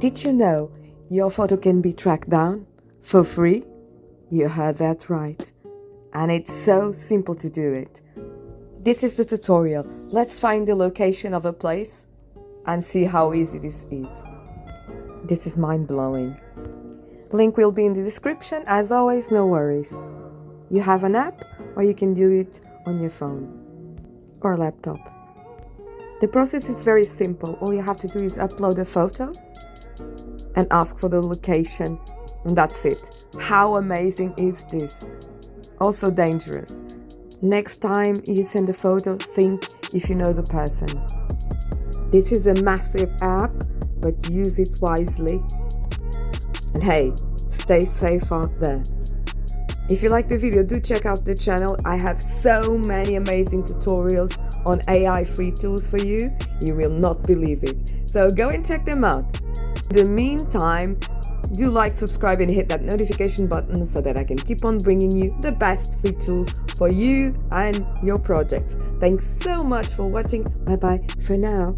Did you know your photo can be tracked down for free? You heard that right. And it's so simple to do it. This is the tutorial. Let's find the location of a place and see how easy this is. This is mind-blowing. Link will be in the description. As always, no worries. You have an app or you can do it on your phone or laptop. The process is very simple. All you have to do is upload a photo and ask for the location, and that's it. How amazing is this? Also dangerous. Next time you send a photo, think if you know the person. This is a massive app, but use it wisely. And hey, stay safe out there. If you like the video, do check out the channel. I have so many amazing tutorials on AI free tools for you. You will not believe it. So go and check them out. In the meantime, do like, subscribe and hit that notification button so that I can keep on bringing you the best free tools for you and your project. Thanks so much for watching. Bye bye for now.